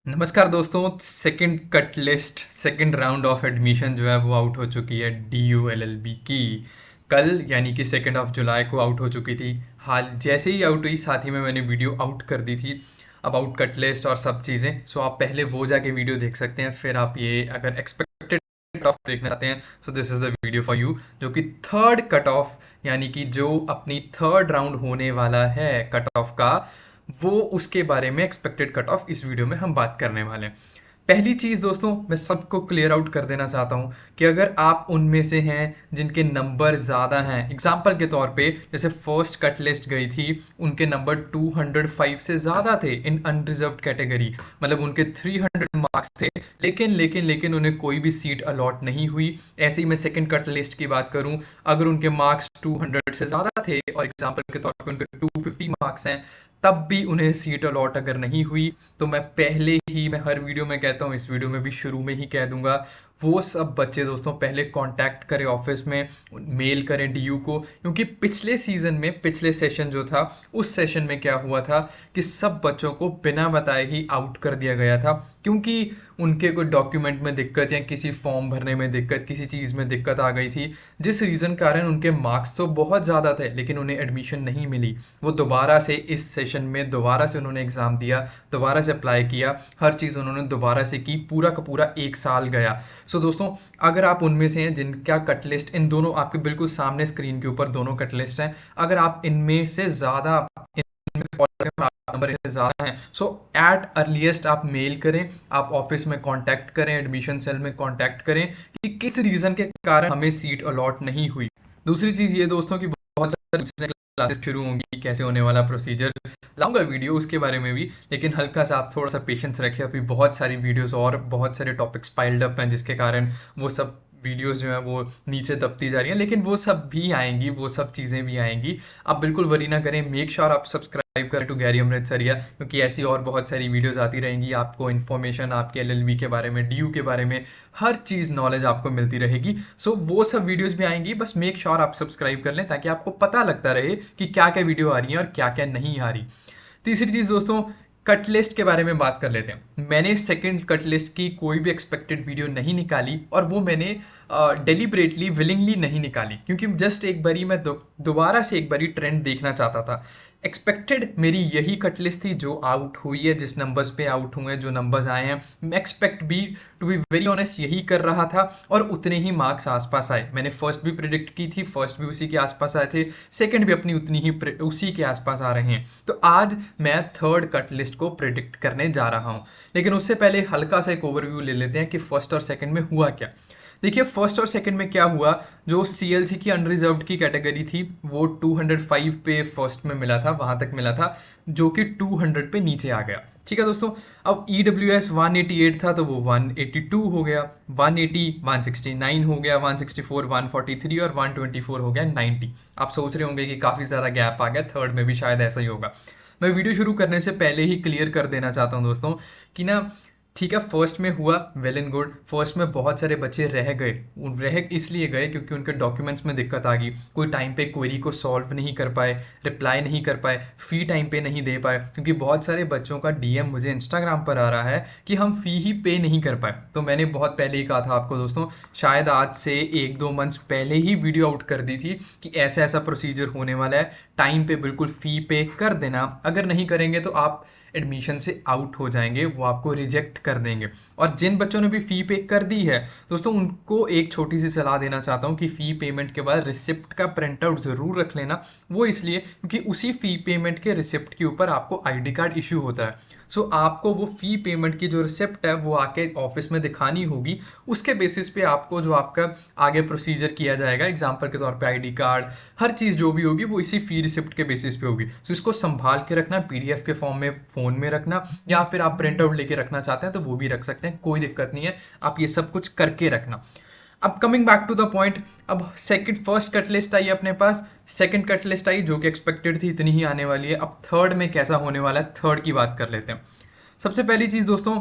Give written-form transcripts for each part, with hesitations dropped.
नमस्कार दोस्तों। Second cut list second round of admission जो है वो आउट हो चुकी है DU LLB की। कल यानी कि 2 जुलाई को आउट हो चुकी थी। हाल जैसे ही आउट हुई साथ ही में मैंने वीडियो आउट कर दी थी अबाउट कट लिस्ट और सब चीज़ें। सो आप पहले वो जाके वीडियो देख सकते हैं, फिर आप ये अगर एक्सपेक्टेड कट ऑफ देखना चाहते हैं so this is the video for you, जो कि थर्ड कट ऑफ यानी कि जो अपनी थर्ड राउंड होने वाला है कट ऑफ का, वो उसके बारे में एक्सपेक्टेड कट ऑफ इस वीडियो में हम बात करने वाले हैं। पहली चीज़ दोस्तों, मैं सबको क्लियर आउट कर देना चाहता हूँ कि अगर आप उनमें से हैं जिनके नंबर ज़्यादा हैं, एग्जाम्पल के तौर पे जैसे फर्स्ट कट लिस्ट गई थी, उनके नंबर 205 से ज़्यादा थे इन अनरिजर्व कैटेगरी, मतलब उनके 300 मार्क्स थे, लेकिन उन्हें कोई भी सीट अलॉट नहीं हुई। ऐसे ही मैं सेकंड कट लिस्ट की बात करूं, अगर उनके मार्क्स 200 से ज़्यादा थे और एग्जाम्पल के तौर पे उनके 250 मार्क्स हैं, तब भी उन्हें सीट अलॉट अगर नहीं हुई, तो मैं पहले ही, मैं हर वीडियो में कहता हूँ, इस वीडियो में भी शुरू में ही कह दूंगा, वो सब बच्चे दोस्तों पहले कांटेक्ट करें ऑफिस में, मेल करें DU को, क्योंकि पिछले सीजन में पिछले सेशन जो था, उस सेशन में क्या हुआ था कि सब बच्चों को बिना बताए ही आउट कर दिया गया था, क्योंकि उनके कोई डॉक्यूमेंट में दिक्कत या किसी फॉर्म भरने में दिक्कत, किसी चीज़ में दिक्कत आ गई थी, जिस रीज़न कारण उनके मार्क्स तो बहुत ज़्यादा थे लेकिन उन्हें एडमिशन नहीं मिली। वो दोबारा से इस सेशन में दोबारा से उन्होंने एग्ज़ाम दिया, दोबारा से अप्लाई किया, हर चीज़ उन्होंने दोबारा से की, पूरा का पूरा 1 साल गया। सो दोस्तों, अगर आप उनमें से हैं जिनका कट लिस्ट, इन दोनों आपके बिल्कुल सामने स्क्रीन के ऊपर दोनों कट लिस्ट हैं, अगर आप इनमें से ज़्यादा नंबर ज़्यादा हैं, सो एट अर्लीस्ट आप मेल करें, आप ऑफिस में कांटेक्ट करें, एडमिशन सेल में कांटेक्ट करें कि किस रीज़न के कारण हमें सीट अलॉट नहीं हुई। दूसरी चीज़ ये दोस्तों कि बहुत सारी क्लासेस शुरू होंगी, कैसे होने वाला प्रोसीजर, लाऊंगा वीडियो उसके बारे में भी, लेकिन हल्का सा आप थोड़ा सा पेशेंस रखें, अभी बहुत सारी वीडियोस और बहुत सारे टॉपिक्स पाइल्ड अप हैं, जिसके कारण वो सब वीडियोस जो हैं वो नीचे दबती जा रही हैं, लेकिन वो सब भी आएंगी, वो सब चीज़ें भी आएंगी। आप बिल्कुल वरी ना करें, मेक श्योर आप सब्सक्राइब करें टू गैरी अमृतसरिया, क्योंकि ऐसी और बहुत सारी वीडियोस आती रहेंगी, आपको इन्फॉर्मेशन आपके LLB के बारे में, DU के बारे में, हर चीज़ नॉलेज आपको मिलती रहेगी। सो वो सब वीडियोस भी आएंगी, बस मेक श्योर आप सब्सक्राइब कर लें ताकि आपको पता लगता रहे कि क्या क्या वीडियो आ रही है और क्या क्या नहीं आ रही। तीसरी चीज़ दोस्तों, कट लिस्ट के बारे में बात कर लेते हैं। मैंने सेकंड कट लिस्ट की कोई भी एक्सपेक्टेड वीडियो नहीं निकाली, और वो मैंने डेलिबरेटली विलिंगली नहीं निकाली, क्योंकि जस्ट एक बारी मैं दोबारा से एक बारी ट्रेंड देखना चाहता था। एक्सपेक्टेड मेरी यही कट लिस्ट थी जो आउट हुई है, जिस नंबर्स पे आउट हुए हैं, जो नंबर्स आए हैं, मैं एक्सपेक्ट भी, टू बी वेरी ऑनेस्ट, यही कर रहा था, और उतने ही मार्क्स आसपास आए। मैंने फर्स्ट भी प्रिडिक्ट की थी, फर्स्ट भी उसी के आसपास आए थे, सेकंड भी अपनी उतनी ही उसी के आसपास आ रहे हैं। तो आज मैं थर्ड कट लिस्ट को प्रिडिक्ट करने जा रहा हूं, लेकिन उससे पहले हल्का सा एक ओवरव्यू ले लेते हैं कि फर्स्ट और सेकंड में हुआ क्या। देखिए, फर्स्ट और सेकंड में क्या हुआ, जो CLC की अनरिजर्व्ड की कैटेगरी थी, वो 205 पे फर्स्ट में मिला था, वहां तक मिला था, जो कि 200 पे नीचे आ गया। ठीक है दोस्तों, अब EWS 188 था तो वो 182 हो गया, 180 169 हो गया, 164 143 और 124 हो गया 90। आप सोच रहे होंगे कि काफ़ी ज़्यादा गैप आ गया, थर्ड में भी शायद ऐसा ही होगा। मैं वीडियो शुरू करने से पहले ही क्लियर कर देना चाहता हूँ दोस्तों कि ना, ठीक है, फर्स्ट में हुआ, वेल एंड गुड, फर्स्ट में बहुत सारे बच्चे रह गए, रह इसलिए गए क्योंकि उनके डॉक्यूमेंट्स में दिक्कत आ गई, कोई टाइम पे क्वेरी को सॉल्व नहीं कर पाए, रिप्लाई नहीं कर पाए, फ़ी टाइम पे नहीं दे पाए, क्योंकि बहुत सारे बच्चों का DM मुझे इंस्टाग्राम पर आ रहा है कि हम फ़ी ही पे नहीं कर पाए। तो मैंने बहुत पहले ही कहा था आपको दोस्तों, शायद आज से 1-2 मंथ्स पहले ही वीडियो आउट कर दी थी कि ऐसा ऐसा प्रोसीजर होने वाला है, टाइम पे बिल्कुल फ़ी पे कर देना, अगर नहीं करेंगे तो आप एडमिशन से आउट हो जाएंगे, वो आपको रिजेक्ट कर देंगे। और जिन बच्चों ने भी फ़ी पे कर दी है दोस्तों, उनको एक छोटी सी सलाह देना चाहता हूँ कि फ़ी पेमेंट के बाद रिसिप्ट का प्रिंट आउट ज़रूर रख लेना। वो इसलिए क्योंकि उसी फ़ी पेमेंट के रिसिप्ट के ऊपर आपको ID कार्ड इशू होता है। सो आपको वो फ़ी पेमेंट की जो रिसिप्ट है वो आके ऑफिस में दिखानी होगी, उसके बेसिस पे आपको जो आपका आगे प्रोसीजर किया जाएगा, एग्जाम्पल के तौर पे ID कार्ड, हर चीज़ जो भी होगी वो इसी फ़ी रिसिप्ट के बेसिस पे होगी। सो इसको संभाल के रखना, PDF के फॉर्म में फ़ोन में रखना, या फिर आप प्रिंट आउट लेके रखना चाहते हैं तो वो भी रख सकते हैं, कोई दिक्कत नहीं है, आप ये सब कुछ करके रखना। अब coming back to the point, अब सेकंड, फर्स्ट कट लिस्ट आई अपने पास, सेकंड कट लिस्ट आई जो कि एक्सपेक्टेड थी, इतनी ही आने वाली है। अब थर्ड में कैसा होने वाला है, थर्ड की बात कर लेते हैं। सबसे पहली चीज़ दोस्तों,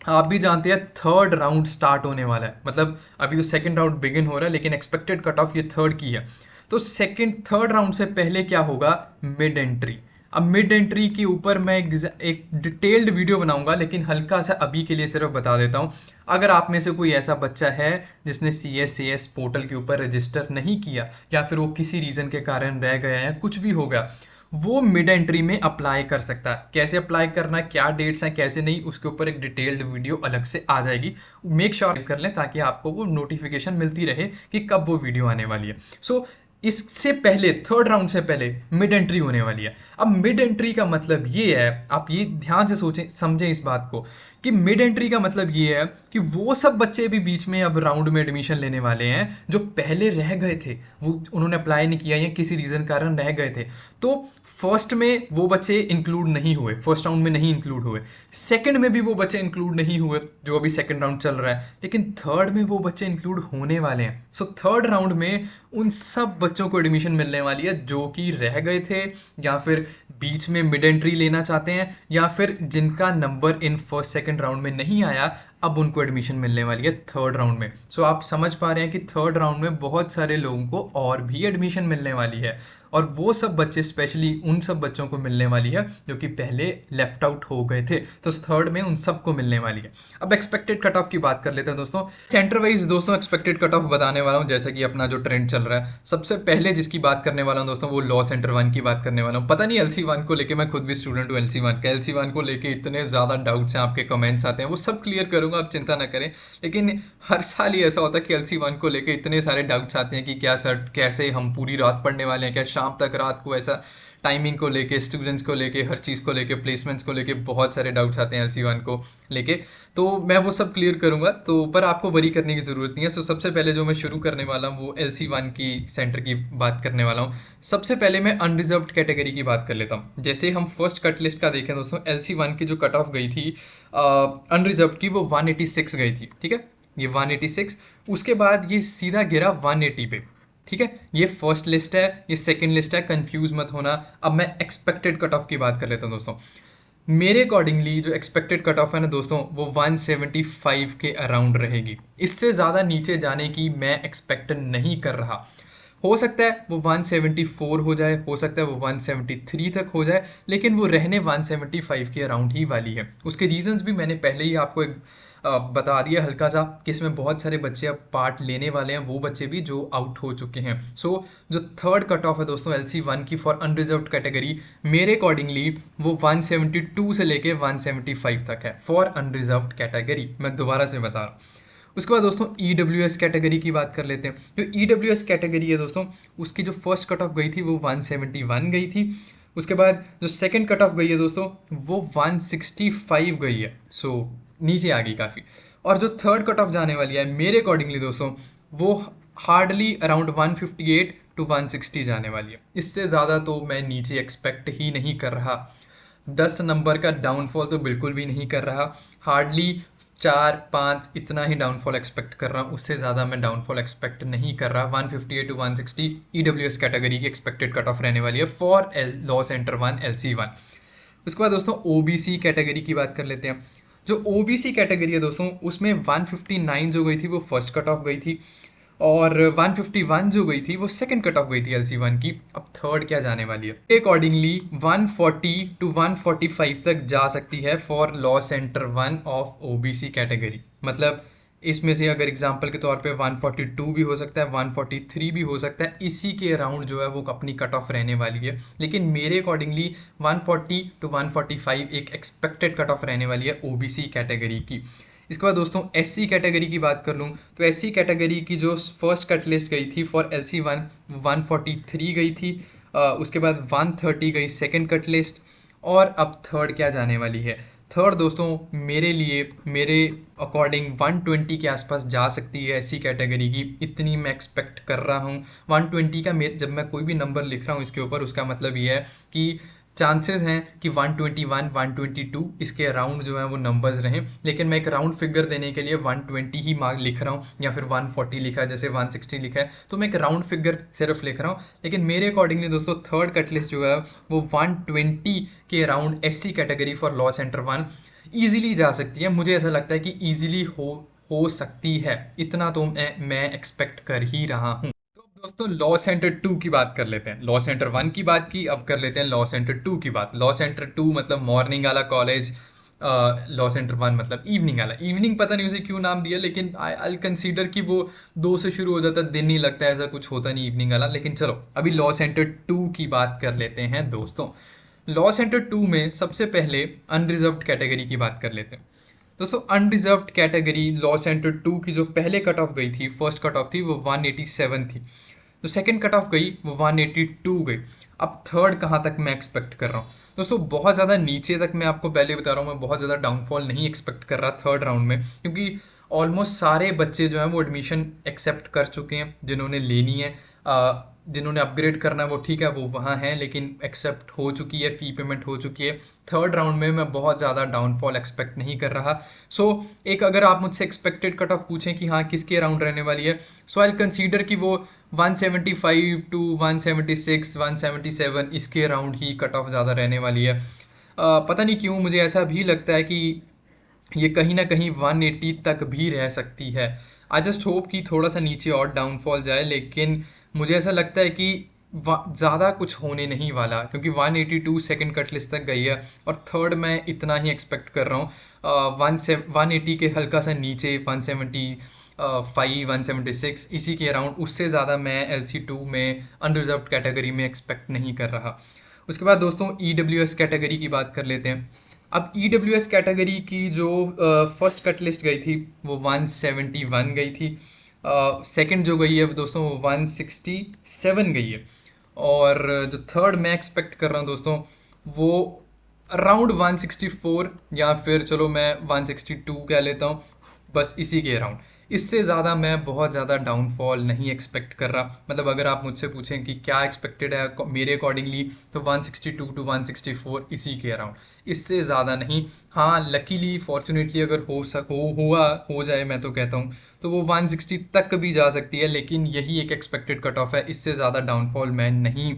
आप भी जानते हैं थर्ड राउंड स्टार्ट होने वाला है, मतलब अभी तो सेकंड राउंड बिगिन हो रहा है, लेकिन एक्सपेक्टेड कट ऑफ ये थर्ड की है। तो सेकंड थर्ड राउंड से पहले क्या होगा, मिड एंट्री। अब मिड एंट्री के ऊपर मैं एक डिटेल्ड वीडियो बनाऊंगा, लेकिन हल्का सा अभी के लिए सिर्फ बता देता हूँ। अगर आप में से कोई ऐसा बच्चा है जिसने CSCS पोर्टल के ऊपर रजिस्टर नहीं किया, या फिर वो किसी रीज़न के कारण रह गया या कुछ भी हो गया, वो मिड एंट्री में अप्लाई कर सकता है। कैसे अप्लाई करना है, क्या डेट्स हैं, कैसे नहीं, उसके ऊपर एक डिटेल्ड वीडियो अलग से आ जाएगी। मेक श्योर कर लें ताकि आपको वो नोटिफिकेशन मिलती रहे कि कब वो वीडियो आने वाली है। सो इससे पहले, थर्ड राउंड से पहले मिड एंट्री होने वाली है। अब मिड एंट्री का मतलब ये है, आप ये ध्यान से सोचें, समझें इस बात को, कि मिड एंट्री का मतलब ये है कि वो सब बच्चे भी बीच में अब राउंड में एडमिशन लेने वाले हैं जो पहले रह गए थे, वो उन्होंने अप्लाई नहीं किया या किसी रीज़न कारण रह गए थे। तो फर्स्ट में वो बच्चे इंक्लूड नहीं हुए, फर्स्ट राउंड में नहीं इंक्लूड हुए। सेकंड में भी वो बच्चे इंक्लूड नहीं हुए जो अभी सेकंड राउंड चल रहा है, लेकिन थर्ड में वो बच्चे इंक्लूड होने वाले हैं। सो थर्ड राउंड में उन सब बच्चों को एडमिशन मिलने वाली है जो कि रह गए थे, या फिर बीच में मिड एंट्री लेना चाहते हैं, या फिर जिनका number in first second round में नहीं आया, अब उनको एडमिशन मिलने वाली है थर्ड राउंड में। सो आप समझ पा रहे हैं कि थर्ड राउंड में बहुत सारे लोगों को और भी एडमिशन मिलने वाली है, और वो सब बच्चे, स्पेशली उन सब बच्चों को मिलने वाली है जो कि पहले लेफ्ट आउट हो गए थे। तो थर्ड में उन सबको मिलने वाली है। अब एक्सपेक्टेड कट ऑफ की बात कर लेते हैं दोस्तों। सेंटर वाइज दोस्तों एक्सपेक्टेड कट ऑफ बताने वाला हूँ, जैसा कि अपना जो ट्रेंड चल रहा है। सबसे पहले जिसकी बात करने वाला हूँ दोस्तों, वो लॉ सेंटर 1 की बात करने वाला हूँ। पता नहीं LC1 को लेके, मैं खुद भी स्टूडेंट हूँ LC1 का, LC1 को लेके इतने ज़्यादा डाउट्स हैं, आपके कमेंट्स आते हैं, वो सब क्लियर करूंगा, आप चिंता ना करें। लेकिन हर साल ही ऐसा होता है कि LC1 को लेके इतने सारे डाउट्स आते हैं कि क्या सर, कैसे हम पूरी रात पढ़ने वाले हैं, क्या शाम तक रात को, ऐसा टाइमिंग को लेके, स्टूडेंट्स को लेके, हर चीज़ को लेके, प्लेसमेंट्स को लेके बहुत सारे डाउट्स आते हैं LC1 को लेके। तो मैं वो सब क्लियर करूंगा, तो पर आपको वरी करने की ज़रूरत नहीं है। सो सबसे पहले जो मैं शुरू करने वाला हूँ वो LC1 की सेंटर की बात करने वाला हूँ। सबसे पहले मैं अनरिजर्व्ड कैटेगरी की बात कर लेता हूँ। जैसे हम फर्स्ट कट लिस्ट का देखें दोस्तों, LC1 की जो कट ऑफ गई थी अनरिजर्व्ड की, वो 186 गई थी, ठीक है, ये 186। उसके बाद ये सीधा गिरा 180 पे, ठीक है। ये फर्स्ट लिस्ट है, ये सेकंड लिस्ट है, कंफ्यूज मत होना। अब मैं एक्सपेक्टेड कट ऑफ की बात कर लेता हूँ दोस्तों। मेरे अकॉर्डिंगली जो एक्सपेक्टेड कट ऑफ है ना दोस्तों, वो 175 के अराउंड रहेगी। इससे ज़्यादा नीचे जाने की मैं एक्सपेक्ट नहीं कर रहा। हो सकता है वो 174 हो जाए, हो सकता है वो 173 तक हो जाए, लेकिन वो रहने 175 के अराउंड ही वाली है। उसके रीजंस भी मैंने पहले ही आपको एक बता दिया हल्का सा, कि इसमें बहुत सारे बच्चे अब पार्ट लेने वाले हैं, वो बच्चे भी जो आउट हो चुके हैं। सो जो थर्ड कट ऑफ है दोस्तों LC1 की फॉर अनरिजर्व्ड कैटेगरी, मेरे अकॉर्डिंगली वो 172 से लेके 175 तक है फॉर अनरिजर्व्ड कैटेगरी। मैं दोबारा से बता रहा हूँ। उसके बाद दोस्तों EWS कैटेगरी की बात कर लेते हैं। जो EWS कैटेगरी है दोस्तों, उसकी जो फर्स्ट कट ऑफ गई थी वो 171 गई थी। उसके बाद जो सेकंड कट ऑफ गई है दोस्तों, वो 165 गई है। सो नीचे आ गई काफ़ी। और जो थर्ड कट ऑफ जाने वाली है मेरे अकॉर्डिंगली दोस्तों, वो हार्डली अराउंड 158 टू 160 जाने वाली है। इससे ज़्यादा तो मैं नीचे एक्सपेक्ट ही नहीं कर रहा। 10 नंबर का डाउनफॉल तो बिल्कुल भी नहीं कर रहा। हार्डली 4-5 इतना ही डाउनफॉल एक्सपेक्ट कर रहा हूँ, उससे ज़्यादा मैं डाउनफॉल एक्सपेक्ट नहीं कर रहा। 158 टू 160 EWS कैटेगरी की एक्सपेक्टेड कट ऑफ रहने वाली है फॉर लॉ सेंटर 1 LC1। उसके बाद दोस्तों OBC कैटेगरी की बात कर लेते हैं। जो OBC कैटेगरी है दोस्तों, उसमें 159 जो गई थी वो फर्स्ट कट ऑफ गई थी, और 151 जो गई थी वो सेकंड कट ऑफ गई थी LC1 की। अब थर्ड क्या जाने वाली है, अकॉर्डिंगली 140 टू 145 तक जा सकती है for law centre 1 of OBC category. मतलब इसमें से अगर एग्जांपल के तौर पे 142 भी हो सकता है, 143 भी हो सकता है, इसी के अराउंड जो है वो अपनी कट ऑफ रहने वाली है। लेकिन मेरे अकॉर्डिंगली 140 टू 145 एक एक्सपेक्टेड कट ऑफ रहने वाली है OBC कैटेगरी की। इसके बाद दोस्तों SC कैटेगरी की बात कर लूँ, तो SC कैटेगरी की जो फर्स्ट कट लिस्ट गई थी फॉर LC1 143 गई थी। उसके बाद 130 गई सेकंड कट लिस्ट, और अब थर्ड क्या जाने वाली है। थर्ड दोस्तों मेरे लिए, मेरे अकॉर्डिंग 120 के आसपास जा सकती है SC कैटेगरी की, इतनी मैं एक्सपेक्ट कर रहा हूँ। 120 का जब मैं कोई भी नंबर लिख रहा हूँ इसके ऊपर, उसका मतलब ये है कि चांसेस हैं कि 121 122 इसके अराउंड जो है वो नंबर्स रहें। लेकिन मैं एक राउंड फिगर देने के लिए 120 ही मार्क लिख रहा हूँ, या फिर 140 लिखा है, जैसे 160 लिखा है, तो मैं एक राउंड फिगर सिर्फ लिख रहा हूँ। लेकिन मेरे अकॉर्डिंगली दोस्तों थर्ड कट लिस्ट जो है वो 120 के around SC category for law centre 1 easily जा सकती है। मुझे ऐसा लगता है कि ईजिली हो सकती है, इतना तो मैं एक्सपेक्ट कर ही रहा हूँ। दोस्तों लॉ सेंटर 2 की बात कर लेते हैं। लॉ सेंटर 1 की बात की, अब कर लेते हैं लॉ सेंटर 2 की बात। लॉ सेंटर 2 मतलब मॉर्निंग वाला कॉलेज, लॉ सेंटर 1 मतलब इवनिंग वाला। इवनिंग पता नहीं उसे क्यों नाम दिया, लेकिन आई कंसीडर कि वो 2 से शुरू हो जाता, दिन नहीं लगता, ऐसा कुछ होता नहीं इवनिंग वाला। लेकिन चलो अभी लॉ सेंटर 2 की बात कर लेते हैं दोस्तों। लॉ सेंटर 2 में सबसे पहले अनरिजर्व्ड कैटेगरी की बात कर लेते हैं। दोस्तों अनरिजर्व्ड कैटेगरी लॉ सेंटर 2 की जो पहले कट ऑफ गई थी, फर्स्ट कट ऑफ थी, वो 187 थी। तो सेकंड कट ऑफ गई वो 182 गई। अब थर्ड कहाँ तक मैं एक्सपेक्ट कर रहा हूँ दोस्तों? बहुत ज़्यादा नीचे तक मैं आपको पहले बता रहा हूँ, मैं बहुत ज़्यादा डाउनफॉल नहीं एक्सपेक्ट कर रहा थर्ड राउंड में, क्योंकि ऑलमोस्ट सारे बच्चे जो हैं वो एडमिशन एक्सेप्ट कर चुके हैं जिन्होंने लेनी है। जिन्होंने अपग्रेड करना है वो ठीक है, वो वहाँ हैं, लेकिन एक्सेप्ट हो चुकी है, फ़ी पेमेंट हो चुकी है। थर्ड राउंड में मैं बहुत ज़्यादा डाउनफॉल एक्सपेक्ट नहीं कर रहा। सो एक अगर आप मुझसे एक्सपेक्टेड कट ऑफ पूछें कि हाँ किसके अराउंड रहने वाली है, सो आई कंसीडर कि वो 175 टू 176 177 इसके अराउंड ही कट ऑफ ज़्यादा रहने वाली है। पता नहीं क्यों मुझे ऐसा भी लगता है कि ये कहीं ना कहीं 180 तक भी रह सकती है। आई जस्ट होप कि थोड़ा सा नीचे और डाउनफॉल जाए, लेकिन मुझे ऐसा लगता है कि ज़्यादा कुछ होने नहीं वाला, क्योंकि 182 सेकंड कट लिस्ट तक गई है और थर्ड मैं इतना ही एक्सपेक्ट कर रहा हूँ। 180 के हल्का सा नीचे 175 176 इसी के अराउंड, उससे ज़्यादा मैं LC2 में अनरिजर्व्ड कैटेगरी में एक्सपेक्ट नहीं कर रहा। उसके बाद दोस्तों EWS कैटेगरी की बात कर लेते हैं। अब EWS कैटेगरी की जो फर्स्ट कट लिस्ट गई थी वो 171 गई थी। सेकंड जो गई है वो दोस्तों वो 167 गई है। और जो थर्ड मैं एक्सपेक्ट कर रहा हूँ दोस्तों वो अराउंड 164, या फिर चलो मैं 162 कह लेता हूँ, बस इसी के अराउंड। इससे ज़्यादा मैं बहुत ज़्यादा डाउनफॉल नहीं एक्सपेक्ट कर रहा। मतलब अगर आप मुझसे पूछें कि क्या एक्सपेक्टेड है मेरे अकॉर्डिंगली, तो 162 टू 164 इसी के अराउंड, इससे ज़्यादा नहीं। हाँ लकीली फॉर्चुनेटली अगर हो जाए, मैं तो कहता हूँ, तो वो 160 तक भी जा सकती है, लेकिन यही एक एक्सपेक्टेड कट ऑफ है। इससे ज़्यादा डाउनफॉल मैं नहीं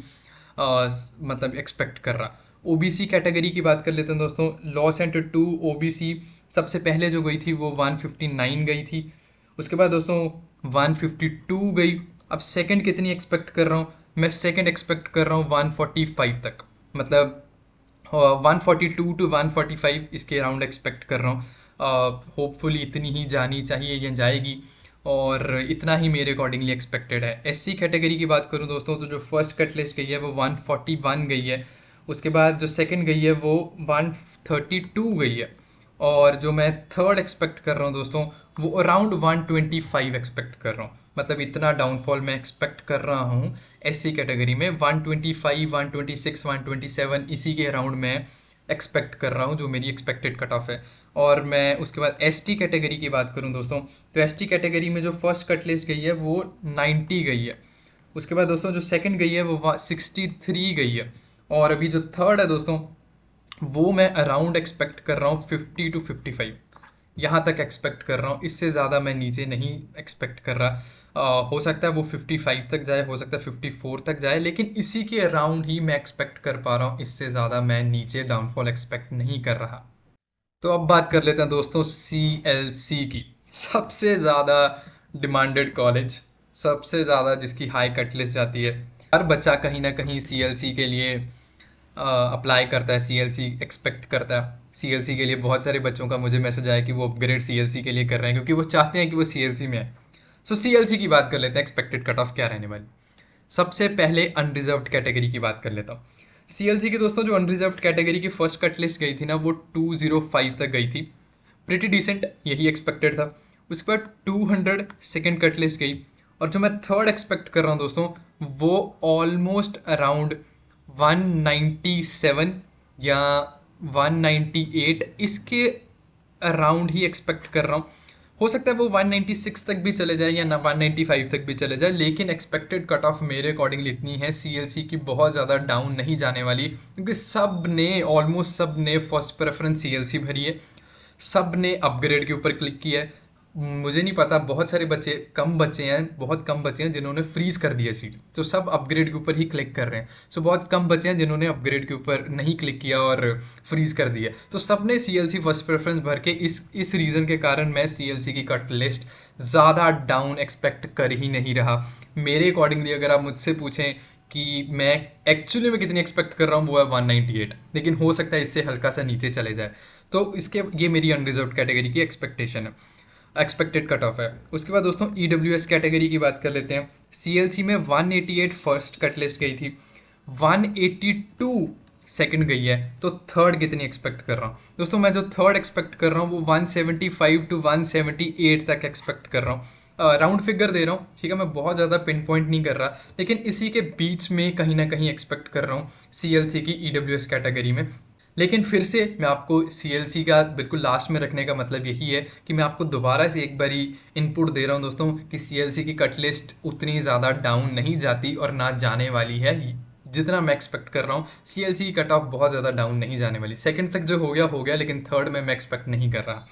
मतलब एक्सपेक्ट कर रहा। OBC कैटेगरी की बात कर लेते हैं दोस्तों। लॉ सेंटर 2 OBC सबसे पहले जो गई थी वो 159 गई थी। उसके बाद दोस्तों 152 गई। अब सेकंड कितनी एक्सपेक्ट कर रहा हूँ मैं? सेकंड एक्सपेक्ट कर रहा हूँ 145 तक, मतलब 142 टू 145 इसके अराउंड एक्सपेक्ट कर रहा हूँ। होपफुली इतनी ही जानी चाहिए, ये जाएगी, और इतना ही मेरे अकॉर्डिंगली एक्सपेक्टेड है। SC कैटेगरी की बात करूँ दोस्तों, तो जो फर्स्ट कट लिस्ट गई है वो 141 गई है। उसके बाद जो सेकंड गई है वो 132 गई है। और जो मैं थर्ड एक्सपेक्ट कर रहा हूँ दोस्तों वो अराउंड 125 एक्सपेक्ट कर रहा हूँ। मतलब इतना डाउनफॉल मैं एक्सपेक्ट कर रहा हूँ SC कैटेगरी में। 125 126 127 इसी के अराउंड मैं एक्सपेक्ट कर रहा हूँ, जो मेरी एक्सपेक्टेड कट ऑफ है। और मैं उसके बाद ST कैटेगरी की बात करूँ दोस्तों, तो ST कैटेगरी में जो फर्स्ट कट लिस्ट गई है वो 90 गई है। उसके बाद दोस्तों जो सेकंड गई है वो 63 गई है। और अभी जो थर्ड है दोस्तों वो मैं अराउंड एक्सपेक्ट कर रहा हूँ 50 टू 55, यहाँ तक एक्सपेक्ट कर रहा हूँ। इससे ज़्यादा मैं नीचे नहीं एक्सपेक्ट कर रहा। हो सकता है वो 55 तक जाए, हो सकता है 54 तक जाए, लेकिन इसी के अराउंड ही मैं एक्सपेक्ट कर पा रहा हूँ। इससे ज़्यादा मैं नीचे डाउनफॉल एक्सपेक्ट नहीं कर रहा। तो अब बात कर लेते हैं दोस्तों CLC की। सबसे ज़्यादा डिमांडेड कॉलेज, सबसे ज़्यादा जिसकी हाई कट लिस्ट जाती है। हर बच्चा कहीं ना कहीं CLC के लिए अप्लाई करता है, CLC एक्सपेक्ट करता है। CLC के लिए बहुत सारे बच्चों का मुझे मैसेज आया कि वो अपग्रेड CLC के लिए कर रहे हैं, क्योंकि वो चाहते हैं कि वो CLC में है। सो CLC की बात कर लेते हैं, एक्सपेक्टेड कट ऑफ क्या रहने वाली। सबसे पहले अनरिजर्व्ड कैटेगरी की बात कर लेता हूँ। CLC की दोस्तों जो अनरिजर्व्ड कैटेगरी की फर्स्ट कट लिस्ट गई थी ना, वो 205 तक गई थी। प्रिटी डिसेंट, यही एक्सपेक्टेड था। उसके बाद 200 सेकेंड कट लिस्ट गई। और जो मैं थर्ड एक्सपेक्ट कर रहा हूँ दोस्तों वो ऑलमोस्ट अराउंड 197 या 198 इसके अराउंड ही एक्सपेक्ट कर रहा हूँ। हो सकता है वो 196 तक भी चले जाए या ना 195 तक भी चले जाए, लेकिन एक्सपेक्टेड कट ऑफ मेरे अकॉर्डिंगली इतनी है। CLC की बहुत ज़्यादा डाउन नहीं जाने वाली, क्योंकि सब ने ऑलमोस्ट सब ने फर्स्ट प्रेफरेंस CLC भरी है। सब ने अपग्रेड के ऊपर क्लिक किया है। मुझे नहीं पता, बहुत सारे बच्चे, कम बच्चे हैं, बहुत कम बच्चे हैं जिन्होंने फ्रीज कर दिया सीट, तो सब अपग्रेड के ऊपर ही क्लिक कर रहे हैं। सो बहुत कम बच्चे हैं जिन्होंने अपग्रेड के ऊपर नहीं क्लिक किया और फ्रीज कर दिया। तो सबने सीएलसी फर्स्ट प्रेफरेंस भर के इस रीज़न के कारण मैं सीएलसी की कट लिस्ट ज़्यादा डाउन एक्सपेक्ट कर ही नहीं रहा। मेरे अकॉर्डिंगली अगर आप मुझसे पूछें कि मैं एक्चुअली में कितनी एक्सपेक्ट कर रहा हूँ, वो है 198, लेकिन हो सकता है इससे हल्का सा नीचे चले जाए। तो इसके ये मेरी अनरिजर्व कैटेगरी की एक्सपेक्टेशन है, एक्सपेक्टेड कट ऑफ है। उसके बाद दोस्तों ईडब्ल्यूएस कैटेगरी की बात कर लेते हैं। सीएलसी में 188 फर्स्ट कट लिस्ट गई थी, 182 सेकंड गई है, तो थर्ड कितनी एक्सपेक्ट कर रहा हूँ दोस्तों? मैं जो थर्ड एक्सपेक्ट कर रहा हूँ वो 175 टू 178 तक एक्सपेक्ट कर रहा हूँ। राउंड फिगर दे रहा हूँ, ठीक है, मैं बहुत ज़्यादा पिन पॉइंट नहीं कर रहा, लेकिन इसी के बीच में कहीं ना कहीं एक्सपेक्ट कर रहा हूँ सीएलसी की ईडब्ल्यूएस कैटेगरी में। लेकिन फिर से मैं आपको सीएलसी का बिल्कुल लास्ट में रखने का मतलब यही है कि मैं आपको दोबारा से एक बारी इनपुट दे रहा हूँ दोस्तों कि सीएलसी की कट लिस्ट उतनी ज़्यादा डाउन नहीं जाती और ना जाने वाली है। जितना मैं एक्सपेक्ट कर रहा हूँ सीएलसी की कट ऑफ बहुत ज़्यादा डाउन नहीं जाने वाली। सेकंड तक जो हो गया, लेकिन थर्ड में मैं एक्सपेक्ट नहीं कर रहा।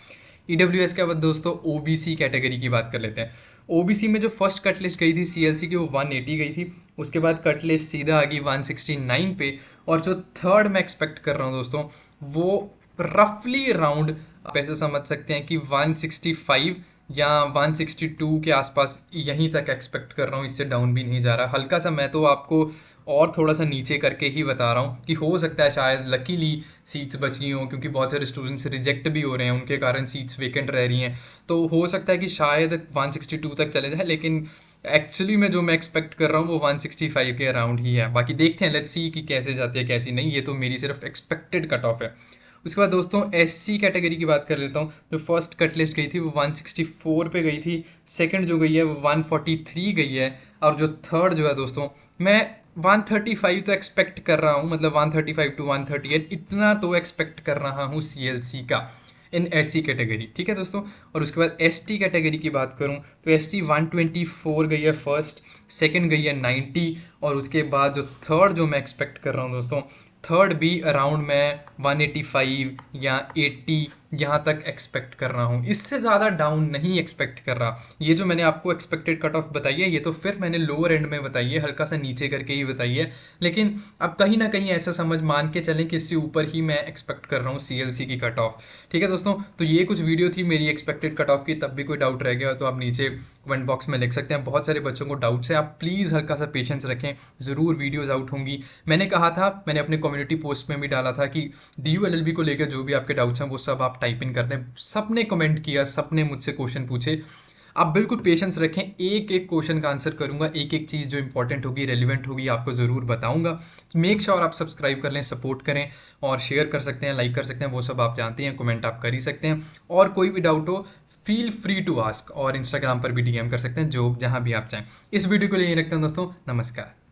ईडब्ल्यूएस के बाद दोस्तों ओबीसी कैटेगरी की बात कर लेते हैं। ओबीसी में जो फर्स्ट कट लिस्ट गई थी सीएलसी की वो 180 गई थी, उसके बाद कट लिस्ट सीधा आ गई 169 पे, और जो थर्ड मैं एक्सपेक्ट कर रहा हूँ दोस्तों वो रफली अराउंड आप ऐसे समझ सकते हैं कि 165 या 162 के आसपास यहीं तक एक्सपेक्ट कर रहा हूँ, इससे डाउन भी नहीं जा रहा। हल्का सा मैं तो आपको और थोड़ा सा नीचे करके ही बता रहा हूँ कि हो सकता है शायद लकीली सीट्स बच गई हों, क्योंकि बहुत सारे स्टूडेंट्स रिजेक्ट भी हो रहे हैं, उनके कारण सीट्स वेकेंट रह रही हैं, तो हो सकता है कि शायद 162 तक चले जाए, लेकिन एक्चुअली में जो मैं एक्सपेक्ट कर रहा हूँ वो 165 के अराउंड ही है। बाकी देखते हैं, लेट्स सी कि कैसे जाती है कैसी नहीं, ये तो मेरी सिर्फ एक्सपेक्टेड कट ऑफ है। उसके बाद दोस्तों एससी कैटेगरी की बात कर लेता हूँ। जो फर्स्ट कट लिस्ट गई थी वो 164 पे गई थी, सेकंड जो गई है वो 143 गई है, और जो थर्ड जो है दोस्तों मैं 135 तो एक्सपेक्ट कर रहा हूँ, मतलब 135 टू 138 इतना तो एक्सपेक्ट कर रहा हूँ सीएलसी का इन एससी कैटेगरी, ठीक है दोस्तों। और उसके बाद एसटी कैटेगरी की बात करूँ तो एसटी 124 गई है फर्स्ट, सेकंड गई है 90, और उसके बाद जो थर्ड जो मैं एक्सपेक्ट कर रहा हूँ दोस्तों, थर्ड भी अराउंड मैं 185 या 80 यहाँ तक एक्सपेक्ट कर रहा हूँ, इससे ज़्यादा डाउन नहीं एक्सपेक्ट कर रहा। ये जो मैंने आपको एक्सपेक्टेड कट ऑफ बताई है ये तो फिर मैंने लोअर एंड में बताई है, हल्का सा नीचे करके ही बताई है, लेकिन अब कहीं ना कहीं ऐसा समझ मान के चलें कि इससे ऊपर ही मैं एक्सपेक्ट कर रहा हूँ सीएलसी की कट ऑफ, ठीक है दोस्तों। तो ये कुछ वीडियो थी मेरी एक्सपेक्टेड कट ऑफ की, तब भी कोई डाउट रह गया तो आप नीचे कमेंट बॉक्स में लिख सकते हैं। बहुत सारे बच्चों को डाउट्स है, आप प्लीज़ हल्का सा पेशेंस रखें, ज़रूर वीडियोज़ आउट होंगी। मैंने कहा था, मैंने अपने कम्युनिटी पोस्ट में भी डाला था कि DU-LLB को लेकर जो भी आपके डाउट्स हैं वो सब आप टाइप इन कर दें। सबने कमेंट किया, सबने मुझसे क्वेश्चन पूछे, आप बिल्कुल पेशेंस रखें, एक एक क्वेश्चन का आंसर करूंगा, एक एक चीज़ जो इंपॉर्टेंट होगी, रेलिवेंट होगी, आपको ज़रूर बताऊंगा। मेक श्योर आप सब्सक्राइब कर लें, सपोर्ट करें, और शेयर कर सकते हैं, लाइक कर सकते हैं, वो सब आप जानते हैं, कमेंट आप कर ही सकते हैं। और कोई भी डाउट हो फील फ्री टू आस्क, और इंस्टाग्राम पर भी DM कर सकते हैं, जो जहाँ भी आप चाहें। इस वीडियो को लिए रखते हैं दोस्तों, नमस्कार।